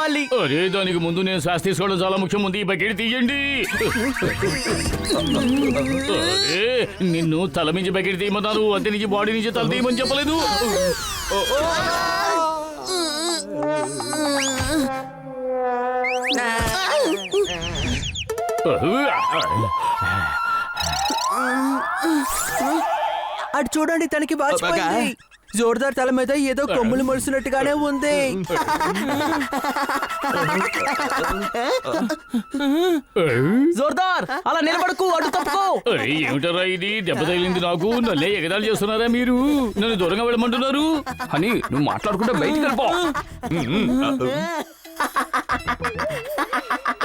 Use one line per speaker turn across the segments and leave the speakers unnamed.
తీసుకోవాలి.
అరే దానికి ముందు నేను శ్వాస తీసుకోవడం చాలా ముఖ్యం. ఉంది ఈ బకెట్ తీయండి. అరే నిన్ను తల మించి బకెట్ తీయమన్నారు, అంతే నుంచి బాడీ నుంచి తల తీయమని చెప్పలేదు.
అటు చూడండి, తనకి వాచిపోయింది. జోర్దార్ తల మీద ఏదో కొమ్ములు మొలిసినట్టుగానే ఉంది. జోర్దార్ అలా నిలబడకు, అడ్డు తప్పుకో.
ఏమిటరా ఇది? దెబ్బ తగిలింది నాకు. నన్నే ఎగతాళి చేస్తున్నారా మీరు? నన్ను దూరంగా వెళ్ళమంటున్నారు
అని నువ్వు మాట్లాడుకుంటే బయటికి వెళ్ళిపో.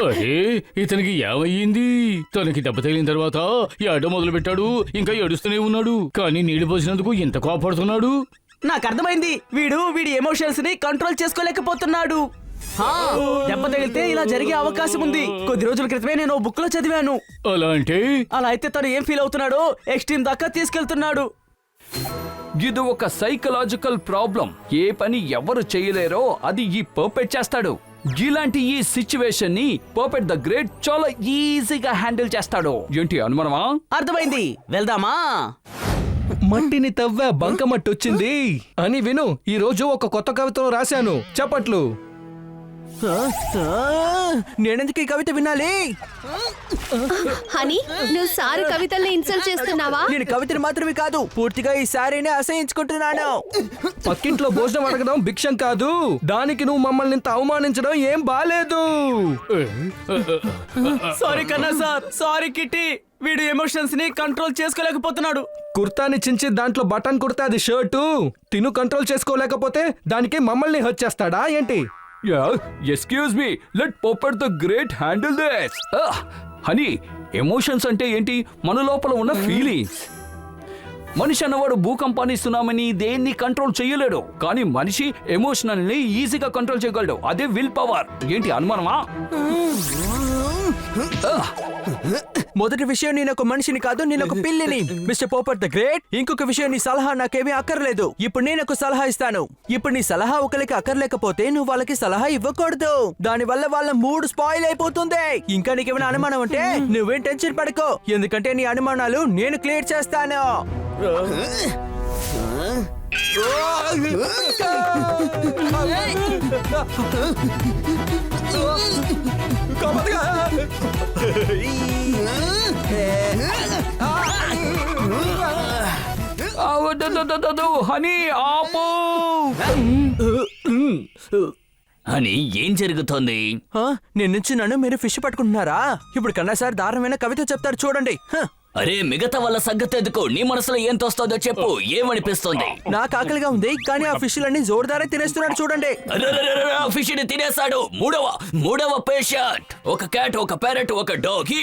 అరే ఇతనికి ఏమయ్యింది? తనకి దెబ్బ తగిలిన తర్వాత ఏడో మొదలు పెట్టాడు, ఇంకా ఏడుస్తూనే ఉన్నాడు. కానీ నీళ్లు పోసినందుకు ఇంత కోపడుతున్నాడు.
నాకు అర్థమైంది, వీడి ఎమోషన్స్ ని కంట్రోల్ చేసుకోలేకపోతున్నాడు. దెబ్బ తగిలితే ఇలా జరిగే అవకాశం ఉంది. కొద్ది రోజుల క్రితమే నేను బుక్ లో చదివాను. అలా అయితే తను ఏం ఫీల్ అవుతున్నాడో ఎక్స్ట్రీమ్ దాకా తీసుకెళ్తున్నాడు.
ఇది ఒక సైకలాజికల్ ప్రాబ్లం. ఏ పని ఎవరు చేయలేరో అది ఈ పర్పెట్ చేస్తాడు. ఇలాంటి ఈ సిచ్యువేషన్ ని పర్పెట్ ద గ్రేట్ చాలా ఈజీగా హ్యాండిల్ చేస్తాడు. ఏంటి అనుమానమా?
అర్థమైంది, వెళ్దామా?
మట్టిని తవ్వా బంకమట్టి వచ్చింది అని విను. ఈ రోజు ఒక కొత్త కవితను రాశాను. చప్పట్లు.
నేనెందుకు ఈ కవిత వినాలి?
హనీ, నువ్వు సారి కవితల్ని ఇన్సల్ట్ చేస్తున్నావా?
నేను కవితను మాత్రమే కాదు, పూర్తిగా ఈ సారీని అసహించుకుంటున్నాను.
పక్కింట్లో భోజనం అడగడం భిక్షం కాదు. దానికి నువ్వు మమ్మల్ని ఇంత అవమానించడం ఏం బాలేదు.
సారీ కన్నా సార్, సారీ కిట్టి. వీడు ఎమోషన్స్ ని కంట్రోల్ చేసుకోలేకపోతున్నాడు.
కుర్తాని చించి దాంట్లో బటన్ కుర్తా అది షర్టు. తిను కంట్రోల్ చేసుకోలేకపోతే దానికి మమ్మల్ని హర్ట్ చేస్తాడా ఏంటి?
Excuse me, let Perpet the great handle this. Honey, emotions అంటే ఏంటి? మన లోపల ఉన్న ఫీలింగ్స్. మనిషి అన్నవాడు భూకంపాన్ని, సునామీని దేన్ని కంట్రోల్ చేయలేడు. కానీ మనిషి ఎమోషనల్ ని ఈజీగా కంట్రోల్ చేయగలడు. అదే విల్ పవర్. ఏంటి అనుమానమా?
మొదటి విషయం, నేను ఒక మనిషిని కాదు, నేను ఒక పిల్లిని. Mister Perpet the great. ఇంకొక విషయం, నీ సలహా నాకేమీ అక్కర్లేదు. ఇప్పుడు నేను ఒక సలహా ఇస్తాను. ఇప్పుడు నీ సలహా ఒకరికి అక్కర్లేకపోతే నువ్వు వాళ్ళకి సలహా ఇవ్వకూడదు. దాని వల్ల వాళ్ళ మూడ్ స్పాయిల్ అయిపోతుంది. ఇంకా నీకేమైనా అనుమానం ఉంటే నువ్వేం టెన్షన్ పడకో, ఎందుకంటే నీ అనుమానాలు నేను క్లియర్ చేస్తాను.
హనీ ఆపు.
అని ఏం జరుగుతోంది?
నేను నుంచి నన్ను మీరు ఫిష్ పట్టుకుంటున్నారా? ఇప్పుడు కన్నా సార్ దారుణమైన కవిత చెప్తారు, చూడండి.
అరే మిగతా వాళ్ళ సంగతి ఎందుకు? నీ మనసులో ఏం తోస్తుందో చెప్పు. ఏమనిపిస్తుంది?
నాకు ఆకలిగా ఉంది, కానీ ఆ ఫిష్లన్నీ జోరుదారే తినేస్తున్నాడు, చూడండి.
ఫిష్ ని తినేశాడు. మూడవ పేషెంట్. ఒక క్యాట్, ఒక ప్యారెట్, ఒక డాగ్.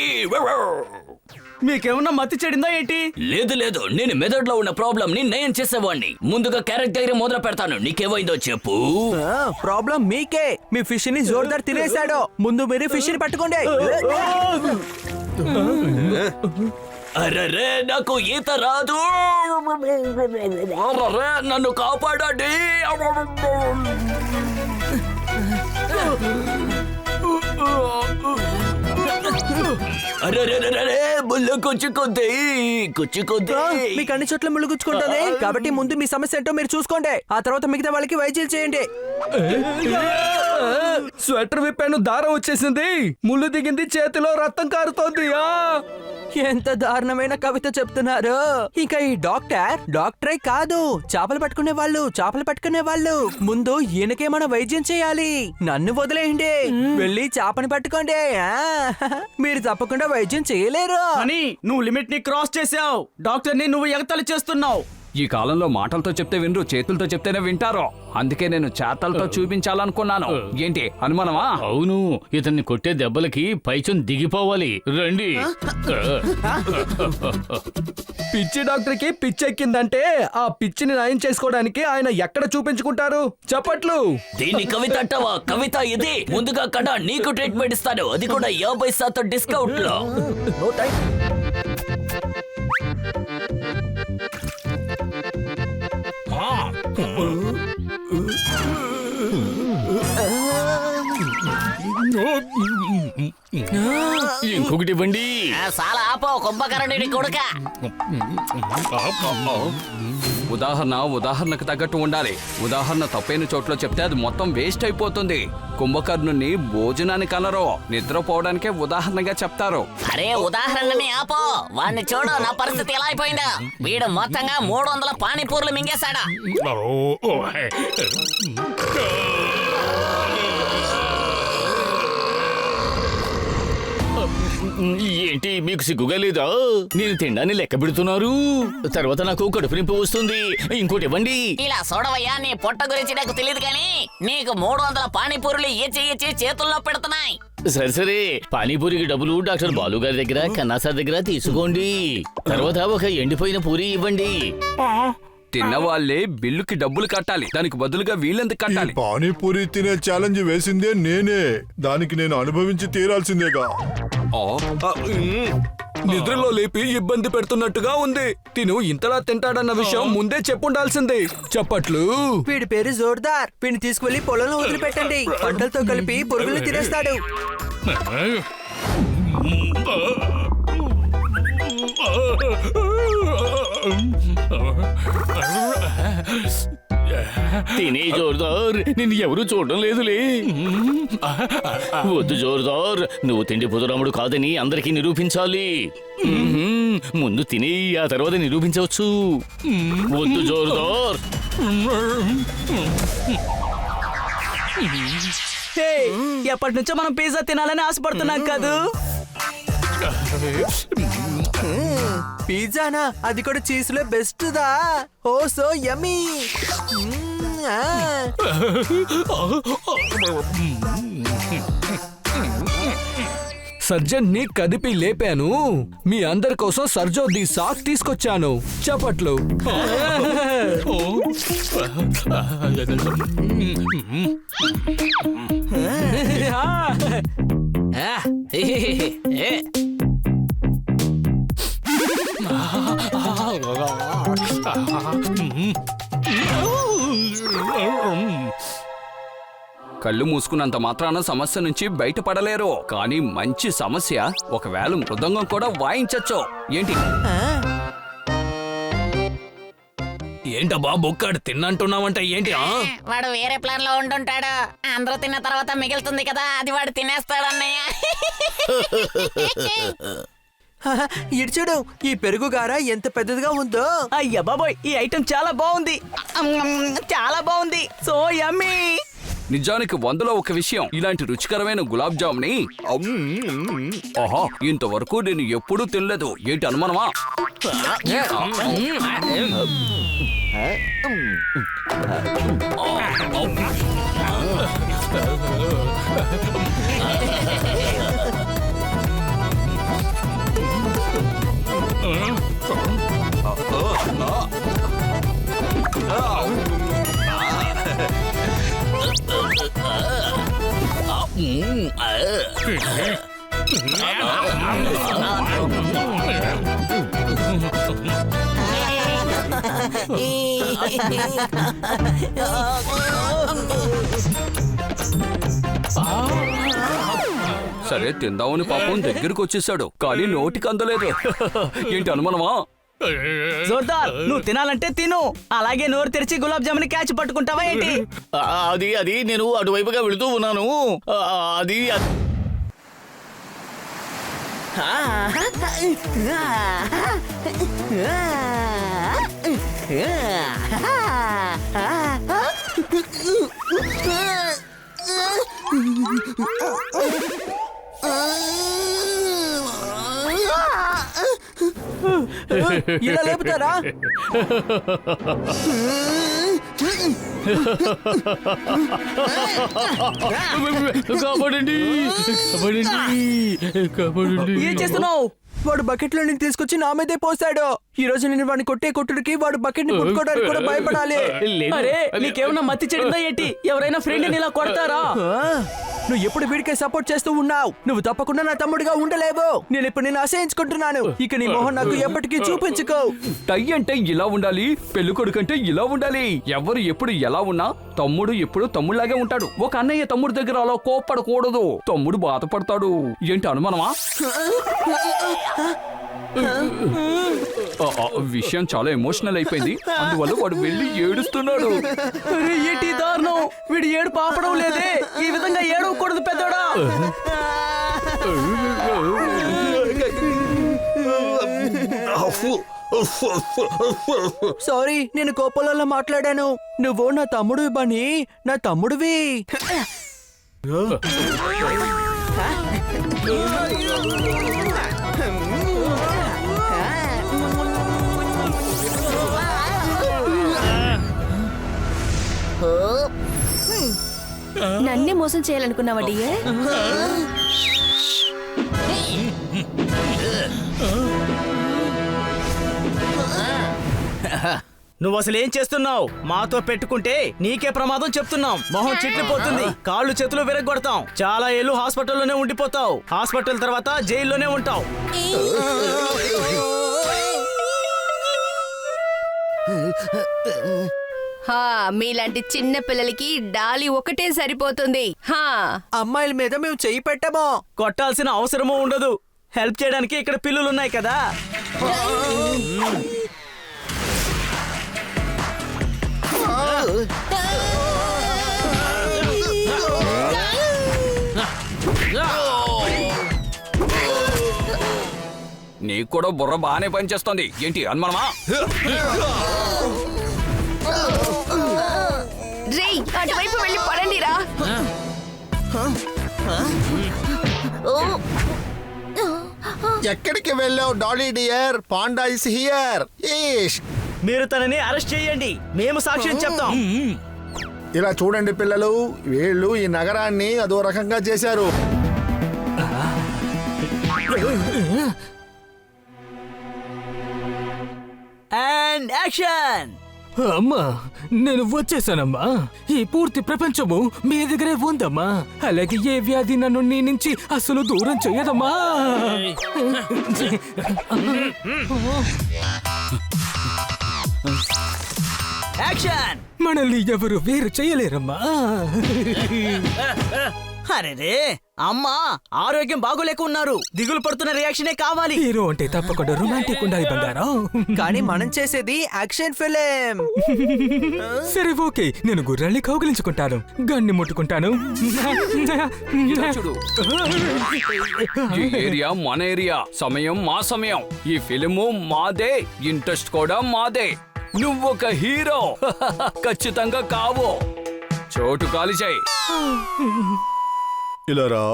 మీకేమన్నా మతి చెడిందా ఏంటి?
లేదు, నేను మెదడులో ఉన్న ప్రాబ్లం ని నయం చేసేవాడిని. ముందుగా క్యారెట్ దగ్గర మొదలు పెడతాను. నీకేమైందో చెప్పు.
ప్రాబ్లం మీకే. మీ ఫిష్ ని జోరుదార్ తినేశాడు. ముందు మీరు ఫిష్ ని పట్టుకోండి.
అరే నాకు ఈత రాదు. నన్ను కాపాడండి. అరే ముళ్ళు గుచ్చుకుంది.
మీకు అన్ని చోట్ల ముళ్ళు గుచ్చుకుంటుంది కాబట్టి ముందు మీ సమస్య ఏంటో మీరు చూసుకోండి. ఆ తర్వాత మిగతా వాళ్ళకి వైద్యం చేయండి.
స్వెటర్ విప్పాను, దారం వచ్చేసింది. ముళ్ళు దిగింది, చేతిలో రక్తం కారుతోంది.
ఎంత దారుణమైన కవిత చెప్తున్నారు. ఇంకా ఈ డాక్టరే కాదు, చేపలు పట్టుకునే వాళ్ళు. ముందు ఈయనకే మనం వైద్యం చేయాలి. నన్ను వదిలేయండి, వెళ్ళి చేపని పట్టుకోండి. మీరు తప్పకుండా వైద్యం చేయలేరు.
అని నువ్వు లిమిట్ ని క్రాస్ చేసావు. డాక్టర్ ని నువ్వు ఎగతాళి చేస్తున్నావు.
ఈ కాలంలో మాటలతో చెప్తే వినరు, చేతులతో చెప్తేనే వింటారు. అందుకే నేను చేతలతో చూపించాలనుకున్నాను. ఏంటి అనుమానమా?
అవును, ఇతన్ని కొట్టే దెబ్బలకి పైచం దిగిపోవాలి. రండి.
పిచ్చి డాక్టర్ కి పిచ్చెక్కిందంటే ఆ పిచ్చిని నయం చేసుకోవడానికి ఆయన ఎక్కడ చూపించుకుంటారు? చప్పట్లు.
దీన్ని కవిత అంటావా? కవిత ఇది. ముందుగా కదా నీకు ట్రీట్మెంట్ ఇస్తాను, అది కూడా 50% డిస్కౌంట్ లో. ఇంకొకటి ఇవ్వండి.
చాలా ఆపో కుంభకర్ణుడి కొడుక.
ఉదాహరణకు తగ్గట్టు ఉండాలి. ఉదాహరణ తప్పైన చోట్ల చెప్తే అది మొత్తం వేస్ట్ అయిపోతుంది. కుంభకర్ణుని భోజనానికి అనరు, నిద్రపోవడానికే ఉదాహరణగా చెప్తారు.
అరే ఉదాహరణని ఆపో. వాడిని చూడు, నా పరిస్థితి ఎలా అయిపోయిందా. వీడు మొత్తంగా 300 పానీపూర్లు మింగేశాడా.
ఏంటి మీకు సిగ్గుగా లేదా? నేను తిండాన్ని లెక్క పెడుతున్నారు. తర్వాత నాకు కడుపు నింపు వస్తుంది. ఇంకోటి ఇవ్వండి.
ఇలా చూడవయ్యా, నీ పొట్ట గురించి నాకు తెలియదు కానీ నీకు 300 పానీపూరులు ఇచ్చి చేతుల్లో పెడుతున్నాయి.
సరే సరే, పానీపూరికి డబ్బులు డాక్టర్ బాలు గారి దగ్గర, కన్నా సార్ దగ్గర తీసుకోండి. తర్వాత ఒక ఎండిపోయిన పూరి ఇవ్వండి.
తిన్నవాళ్లే బిల్లుకి డబ్బులు కట్టాలి, దానికి బదులుగా వీళ్ళెందుకు కట్టాలి?
పానీపూరి తినే ఛాలెంజ్ వేసిందే నేనే, దానికి నేను అనుభవించి తీరాల్సిందేగా.
నిద్రలో లేపి ఇబ్బంది పెడుతున్నట్టుగా ఉంది. తిను ఇంతలా తింటాడన్న విషయం ముందే చెప్పుండాల్సింది. చప్పట్లు.
వీడి పేరు జోర్దార్. వీడిని తీసుకువెళ్లి పొలంలో వదిలిపెట్టండి. పంటలతో కలిపి పురుగులు తినేస్తాడు.
తినే జోర్దార్, నిన్ను ఎవరు చూడడం లేదులే. వద్దు జోర్దార్, నువ్వు తిండి పుదురాముడు కాదని అందరికీ నిరూపించాలి. ముందు తిని ఆ తర్వాత నిరూపించవచ్చు. వద్దు జోర్దార్.
ఎప్పటి నుంచో మనం పిజ్జా తినాలని ఆశపడుతున్నాం కదూ.
పిజ్జానా? అది కూడా చీజ్ లో బెస్ట్ దా. ఓ సో యమ్మీ.
సర్జన్ ని కదిపి లేపాను. మీ అందరి కోసం సర్జో ది సాక్ తీసుకొచ్చాను. చప్పట్లు.
కళ్ళు మూసుకున్నంత మాత్రాన సమస్య నుంచి బయటపడలేరు. కానీ మంచి సమస్య, ఒకవేళ మృదంగం కూడా వాయించచ్చు. ఏంటి
ఏంటబ్బా బొక్కాడు తిన్నంటున్నావంట ఏంటి?
వాడు వేరే ప్లాన్ లో ఉండుంటాడు. అందరూ తిన్న తర్వాత మిగులుతుంది కదా, అది వాడు తినేస్తాడు అన్నయ్య.
ఇటు చూడు, ఈ పెరుగు గార ఎంత పెద్దదిగా ఉందో.
అయ్యా బాబోయ్, ఈ ఐటెం చాలా బాగుంది. చాలా బాగుంది. So yummy.
నిజానికి 100లో ఒక విషయం, ఇలాంటి రుచికరమైన గులాబ్ జామ్ ని ఆహా ఇంతవరకు నేను ఎప్పుడూ తినలేదు. ఏంటి అనుమానమా? సరే తిందామని పాపం దగ్గరకు వచ్చేసాడు, కానీ నోటికి అందలేదు. ఏంటి అనుమానమా?
జోర్దార్, నువ్వు తినాలంటే తిను. అలాగే నోరు తెరిచి గులాబ్ జామున్ క్యాచ్ పట్టుకుంటావా ఏంటి?
అది నేను అటువైపుగా వెళుతూ ఉన్నాను. అది
ఇలా లేపుతారా?
కాపాడండి, కాపాడండి, కాపాడండి.
ఏం చేస్తున్నావు?
వాడు బకెట్ లో తీసుకొచ్చి నా మీదే పోసాడు. ఈ రోజు నేను వాడిని కొట్టే కొట్టుడికి వాడు బకెట్ ని కొట్టుకోవడానికి కూడా భయపడాలి.
అరే నీకేమన్నా మతి చెడిందా ఏంటి? ఎవరైనా ఫ్రెండ్ ఇలా కొడతారా?
నువ్వు ఎప్పుడు వీడికే సపోర్ట్ చేస్తూ ఉన్నావు. నువ్వు తప్పకుండా నా తమ్ముడిగా ఉండలేవు. నేను ఇప్పుడు నేను అసహించుకుంటున్నాను. ఇక నీ మొహం నాకు ఎప్పటికీ చూపించుకో.
టై అంటే ఇలా ఉండాలి, పెళ్లి కొడుకు అంటే ఇలా ఉండాలి. ఎవరు ఎప్పుడు ఎలా ఉన్నా తమ్ముడు ఎప్పుడు తమ్ముళ్లాగే ఉంటాడు. ఒక అన్నయ్య తమ్ముడు దగ్గర అలా కోప్పడకూడదు. తమ్ముడు బాధపడతాడు. ఏంటి అనుమానమా? విషయం చాలా ఎమోషనల్ అయిపోయింది. అందువల్ల వాడు వెళ్ళి ఏడుస్తున్నాడు.
అరే ఏంటి దారుణం? వీడు ఏడు పాపడం లేదే. ఈ విధంగా ఏడవకూడదు పెద్దోడా.
సారీ, నేను కోపంలో మాట్లాడాను. నువ్వు నా తమ్ముడివి బని, నా తమ్ముడివి.
నన్నే మోసం చేయాలనుకున్నావా డియర్?
నువ్వు అసలు ఏం చేస్తున్నావు? మాతో పెట్టుకుంటే నీకే ప్రమాదం చెప్తున్నాం. మొహం చిట్లిపోతుంది, కాళ్ళు చేతులు విరగొడతాం. చాలా ఏళ్ళు హాస్పిటల్లోనే ఉండిపోతావు. హాస్పిటల్ తర్వాత జైల్లోనే ఉంటావు.
మీలాంటి చిన్న పిల్లలకి డాలి ఒకటే సరిపోతుంది.
అమ్మాయిల మీద మేము చెయ్యి పెట్టమో.
కొట్టాల్సిన అవసరమూ ఉండదు. హెల్ప్ చేయడానికి ఇక్కడ పిల్లులున్నాయి కదా.
నీకు కూడా బుర్ర బాగానే పనిచేస్తుంది. ఏంటి అనుమానమా?
రేయ్, అటువైపు వెళ్ళి పడండిరా.
ఎక్కడికి వెళ్ళావు Dolly dear? Panda is here.
మీరు తనని అరెస్ట్ చేయండి, మేము సాక్ష్యం చెప్తాం.
ఇలా చూడండి పిల్లలు, వీళ్ళు ఈ నగరాన్ని అదో రకంగా చేశారు.
And action.
అమ్మా, నేను వచ్చేసానమ్మా. ఈ పూర్తి ప్రపంచము మీ దగ్గరే ఉందమ్మా. అలాగే ఏ వ్యాధి నన్ను నీ నుంచి అసలు దూరం చెయ్యదమ్మా.
యాక్షన్.
మనల్ని ఎవరు వేరు చేయలేరమ్మా.
అరే అమ్మా, ఆరోగ్యం బాగోలేక ఉన్నారు. దిగులు పడుతున్న రియాక్షనే కావాలి.
హీరో అంటే తప్పకుండా రొమాంటిక్ ఉండాలి బంగారం.
కానీ మనం చేసేది యాక్షన్ ఫిలిం.
సరే ఓకే, నేను గుర్రాన్ని కౌగిలించుకుంటాను, గన్ని ముట్టుకుంటాను.
చూడు, ఈ ఏరియా మన ఏరియా, సమయం మా సమయం. ఈ ఫిలిము మాదే, ఇంట్రెస్ట్ కూడా మాదే. నువ్వొక హీరో ఖచ్చితంగా కావు. చోటు ఖాళీ చేయి.
ఇలా రా.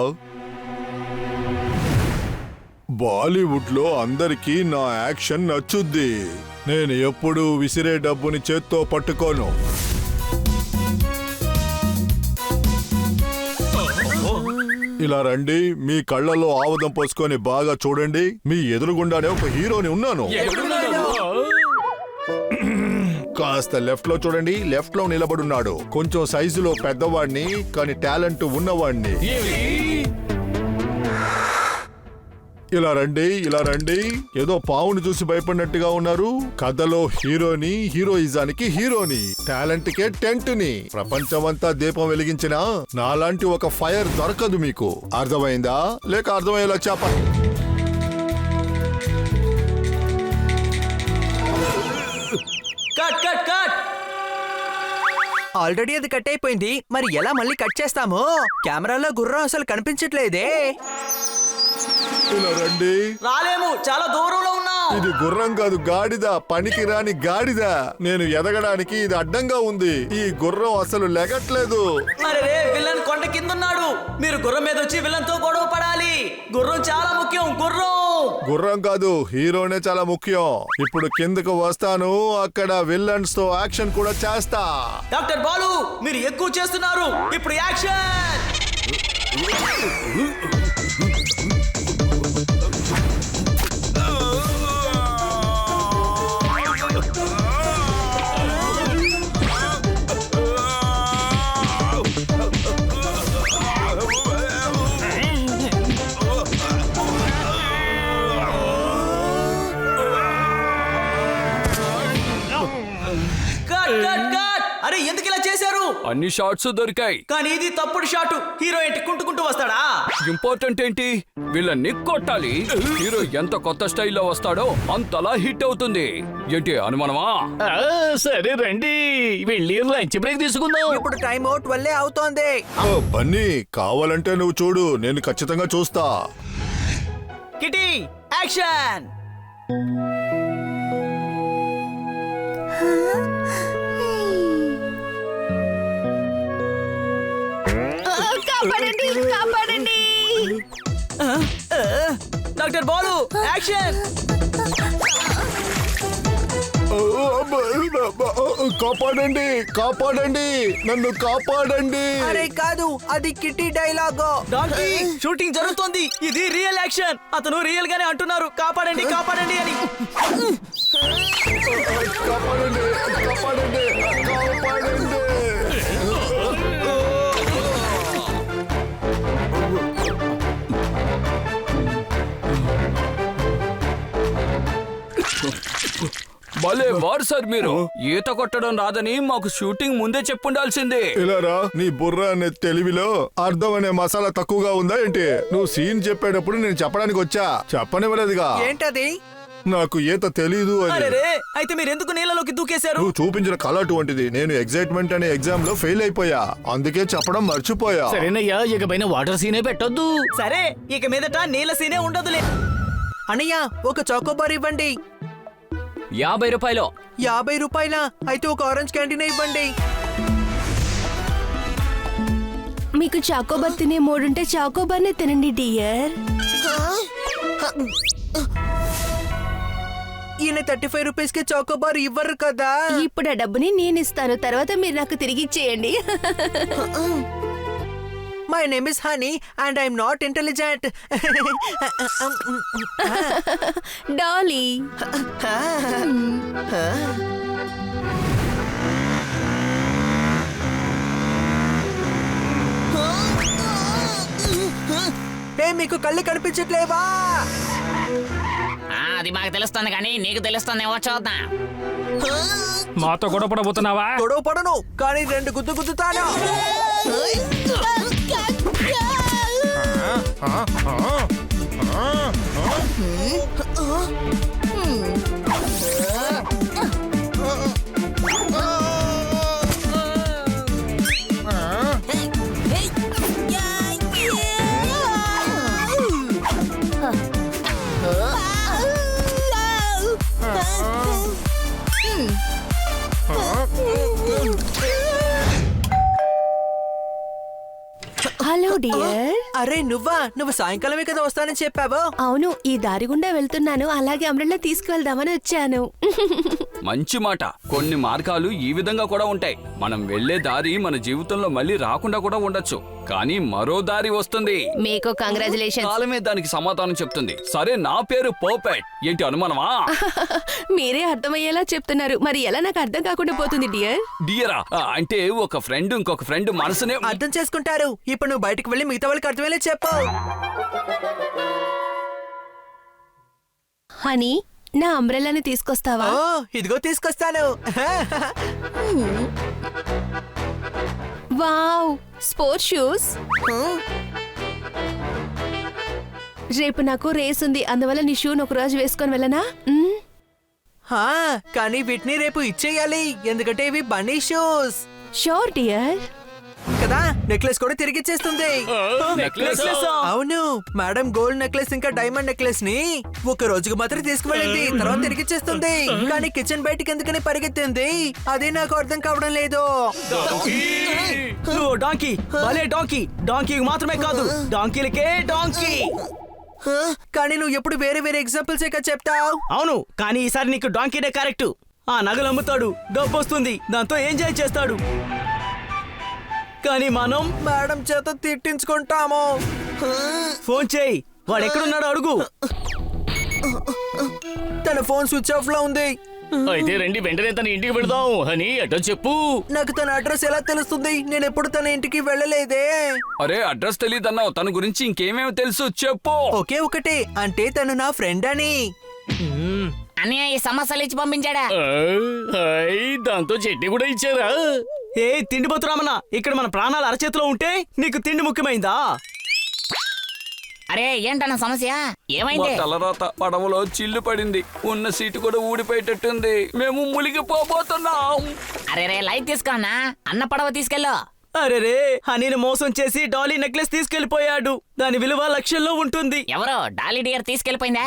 బాలీవుడ్ లో అందరికీ నా యాక్షన్ నచ్చుద్ది. నేను ఎప్పుడూ విసిరే డబ్బుని చేత్తో పట్టుకోను. ఇలా రండి, మీ కళ్ళలో ఆముదం పోసుకొని బాగా చూడండి. మీ ఎదురుగుండానే ఒక హీరోని ఉన్నాను. కాస్త లెఫ్ట్ లో చూడండి, లెఫ్ట్ లో నిలబడున్నాడు. కొంచెం సైజులో పెద్దవాడిని, కానీ టాలెంట్ ఉన్నవాడిని. ఇలా రండి, ఇలా రండి. ఏదో పావుని చూసి భయపడినట్టుగా ఉన్నారు. కథలో హీరోని, హీరోయిజానికి హీరోని, టాలెంట్ కే టెంట్ ని. ప్రపంచమంతా దీపం వెలిగించిన నాలాంటి ఒక ఫైర్ దొరకదు మీకు. అర్థమైందా? లేక అర్థమయ్యేలా చెప్పండి.
Cut cut cut.
ఆల్రెడీ అది కట్ అయిపోయింది. మరి ఎలా మళ్ళీ కట్ చేస్తాము? కెమెరాలో గుర్రం అసలు కనిపించట్లేదే.
ఇలా రండి.
రాలేము, చాలా దూరంలో ఉన్నాం.
ఇది గుర్రం కాదు, గాడిద. పనికి రాని గాడిద. నేను ఎదగడానికి ఇది అడ్డంగా ఉంది. ఈ గుర్రం అసలు లెగట్లేదు.
అరే విలన్ కొండ కింద ఉన్నాడు. మీరు గుర్రం మీద వచ్చి విలన్ తో గొడవ పడాలి. గుర్రం చాలా ముఖ్యం.
గుర్రం కాదు, హీరోనే చాలా ముఖ్యం. ఇప్పుడు కిందకు వస్తాను, అక్కడ విలన్స్ తో యాక్షన్ కూడా చేస్తా.
డాక్టర్ బాలు, మీరు ఎక్కువ చేస్తున్నారు. ఇప్పుడు యాక్షన్.
అన్ని షాట్స్ దొరికాయి.
కానీ ఇది తప్పుడు షాటు. హీరో ఏంటి కుంటుకుంటూ వస్తాడా?
ఇంపార్టెంట్ ఏంటి, వీళ్ళని కొట్టాలి. హీరో ఎంత కొత్త స్టైల్లో వస్తాడో అంతలా హిట్ అవుతుంది. ఏంటి అనుమానమా?
సరే రండి వెళ్ళి లంచ్ బ్రేక్ తీసుకుందాం.
ఇప్పుడు టైం అవుట్ వల్లే అవుతోంది.
బన్నీ కావాలంటే నువ్వు చూడు, నేను ఖచ్చితంగా చూస్తా.
Kitty action.
కాపాడండి కాపాడండి.
Doctor Balu action.
కాపాడండి కాపాడండి, నన్ను కాపాడండి.
అరే కాదు, అది కిట్టి డైలాగ్.
డాంకీ షూటింగ్ జరుగుతోంది. ఇది రియల్ యాక్షన్. అతను రియల్ గానే అంటున్నారు కాపాడండి కాపాడండి అని.
కాపాడండి కాపాడండి కాపాడండి.
భలే వారు సార్ మీరు. ఈత కొట్టడం రాదని మాకు షూటింగ్ ముందే చెప్పుండాల్సిందే.
ఇలారా, నీ బుర్ర అనే తెలివిలో అర్థం అనే మసాలా తక్కువగా ఉందా ఏంటి? నువ్వు సీన్ చెప్పేటప్పుడు నేను చెప్పడానికి వచ్చా, చెప్పనివ్వలేదుగా.
ఏంటది?
నాకు ఈత తెలీదు అని.
అరే అయితే మీరు ఎందుకు నీళ్ళలోకి దూకేశారు?
నువ్వు చూపించిన కళ అటువంటిది. నేను ఎగ్జైట్మెంట్ అనే ఎగ్జామ్ లో ఫెయిల్ అయిపోయా, అందుకే చెప్పడం మర్చిపోయా.
సరేనయ్యా ఇకపైన వాటర్ సీనే పెట్టొద్దు.
సరే ఇక మీదట నీళ్ళ సీనే ఉండదులే.
అన్నయ్య ఒక చాకోబార్ ఇవ్వండి.
50 రూపాయలు.
50 రూపాయల? అయితే ఒక ఆరెంజ్ క్యాంటీన్ ఇవ్వండి.
మీకు చాకోబార్ తినే మూడుంటే చాకోబార్నే తినండి డియర్.
ఈయన 35 రూపీస్ కి చాకోబార్ ఇవ్వరు కదా.
ఇప్పుడు ఆ డబ్బుని నేను ఇస్తాను, తర్వాత మీరు నాకు తిరిగి ఇచ్చేయండి.
My name is honey and I'm not intelligent.
Dolly.
మీకు కళ్ళు కనిపించట్లేవా?
అది మాకు తెలుస్తుంది కానీ నీకు తెలుస్తుందేమో చూద్దాం.
మాతో గొడవ పడబోతున్నావా?
గొడవ పడను, కానీ 2 గుద్దు గుద్దుతాను.
Hello dear.
అరే నువ్వు సాయంకాలమే కదా వస్తానని చెప్పావు.
అవును, ఈ దారి గుండా వెళ్తున్నాను, అలాగే అంబ్రెల్లా తీసుకువెళ్దామని వచ్చాను.
మంచి మాట. కొన్ని మార్గాలు ఈ విధంగా కూడా ఉంటాయి. మనం వెళ్లే దారి మన జీవితంలో మళ్ళీ రాకుండా కూడా ఉండొచ్చు, కానీ మరో దారి వస్తుంది.
మీకు కంగ్రాచులేషన్.
కాలమే దానికి సమాధానం చెప్తుంది. సరే, నా పేరు పోపెట్. ఏంటి అనుమానమా?
మీరే అర్థమయ్యేలా చెప్తున్నారు, మరి ఎలా నాకు అర్థం కాకుండా పోతుంది డియర్?
డియరా అంటే ఒక ఫ్రెండ్ ఇంకొక ఫ్రెండ్ మనసునే
అర్థం చేసుకుంటారు. ఇప్పుడు నువ్వు బయటకు వెళ్ళి మిగతా వాళ్ళకి అర్థమయ్యేలా చెప్పు.
హనీ, నా అంబ్రెల్లాని తీసుకొస్తావా?
ఓ, ఇదిగో తీసుకొస్తాను.
Wow, sports shoes. రేపు నాకు రేస్ ఉంది, అందువల్ల నీ షూను ఒక రోజు వేసుకొని వెళ్ళనా?
కానీ వీటిని రేపు ఇచ్చేయాలి, ఎందుకంటే ఇవి బన్నీ షూస్
షూర్ డియర్.
కదా. నెక్లెస్ కూడా తిరిగిచ్చేస్తుంది. అవును, మేడం గోల్డ్ నెక్లెస్ ఇంకా డైమండ్ నెక్లెస్ ని ఒక రోజుకు మాత్రం తీసుకువెళ్ళింది, తర్వాత తిరిగిచ్చేస్తుంది. కానీ కిచెన్ బయటికి ఎందుకని పరిగెత్తింది, అదే నాకు అర్థం కావడం లేదు.
నువ్వు డాంకీ, భలే డాంకీ. డాంకీకి మాత్రమే కాదు, డాంకీలకే డాంకీ.
కానీ నువ్వు ఎప్పుడు వేరే వేరే ఎగ్జాంపుల్స్ చెప్తావు.
అవును, కానీ ఈసారి నీకు డాంకీనే కరెక్ట్. ఆ నగలు అమ్ముతాడు, డబ్బు వస్తుంది, దాంతో ఎంజాయ్ చేస్తాడు. కానీ మనం
మేడం చేత తిట్టించుకుంటాము.
ఫోన్ చేయి, వాడు ఎక్కడున్నాడో అడుగు.
తన ఫోన్ స్విచ్ ఆఫ్ లో ఉంది.
అయితే రండి వెంటనే తన ఇంటికి వెళదాం అని అడ్రస్ చెప్పు.
నాకు తన అడ్రస్ ఎలా తెలుస్తుంది? నేను ఎప్పుడు తన ఇంటికి వెళ్ళలేదే.
అరే, అడ్రస్ తెలీదన్నావు, తన గురించి ఇంకేమేమి తెలుసు చెప్పు.
ఒకే ఒకటే, అంటే తను నా ఫ్రెండ్ అని.
అన్నయ్య ఈ సమస్యలు ఇచ్చి పంపించాడా?
దాంతో చట్నీ కూడా ఇచ్చారా?
ఏ తిండిపోతు రామన్న, ఇక్కడ మన ప్రాణాలు అరచేతిలో ఉంటే నీకు తిండి ముఖ్యమైందా?
అరే ఏంటన్న సమస్య?
మా
ఏమైంది?
తలరాత పడవలో చిల్లు పడింది, ఉన్న సీటు కూడా ఊడిపోయేటట్టుంది, మేము మునిగిపోబోతున్నాం.
అరే రే లైట్ తీసుకోనా, అన్న పడవ తీసుకెళ్ళు.
అరే రే, హనీని మోసం చేసి డాలీ నెక్లెస్ తీసుకెళ్లిపోయాడు. దాని విలువ లక్షల్లో ఉంటుంది.
ఎవరో డాలీ డియర్ తీసుకెళ్లిపోయిందా?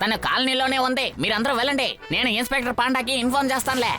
తన కాలనీలోనే ఉంది, మీరందరూ వెళ్ళండి. నేను ఇన్స్పెక్టర్ పాండాకి ఇన్ఫార్మ్ చేస్తానులే.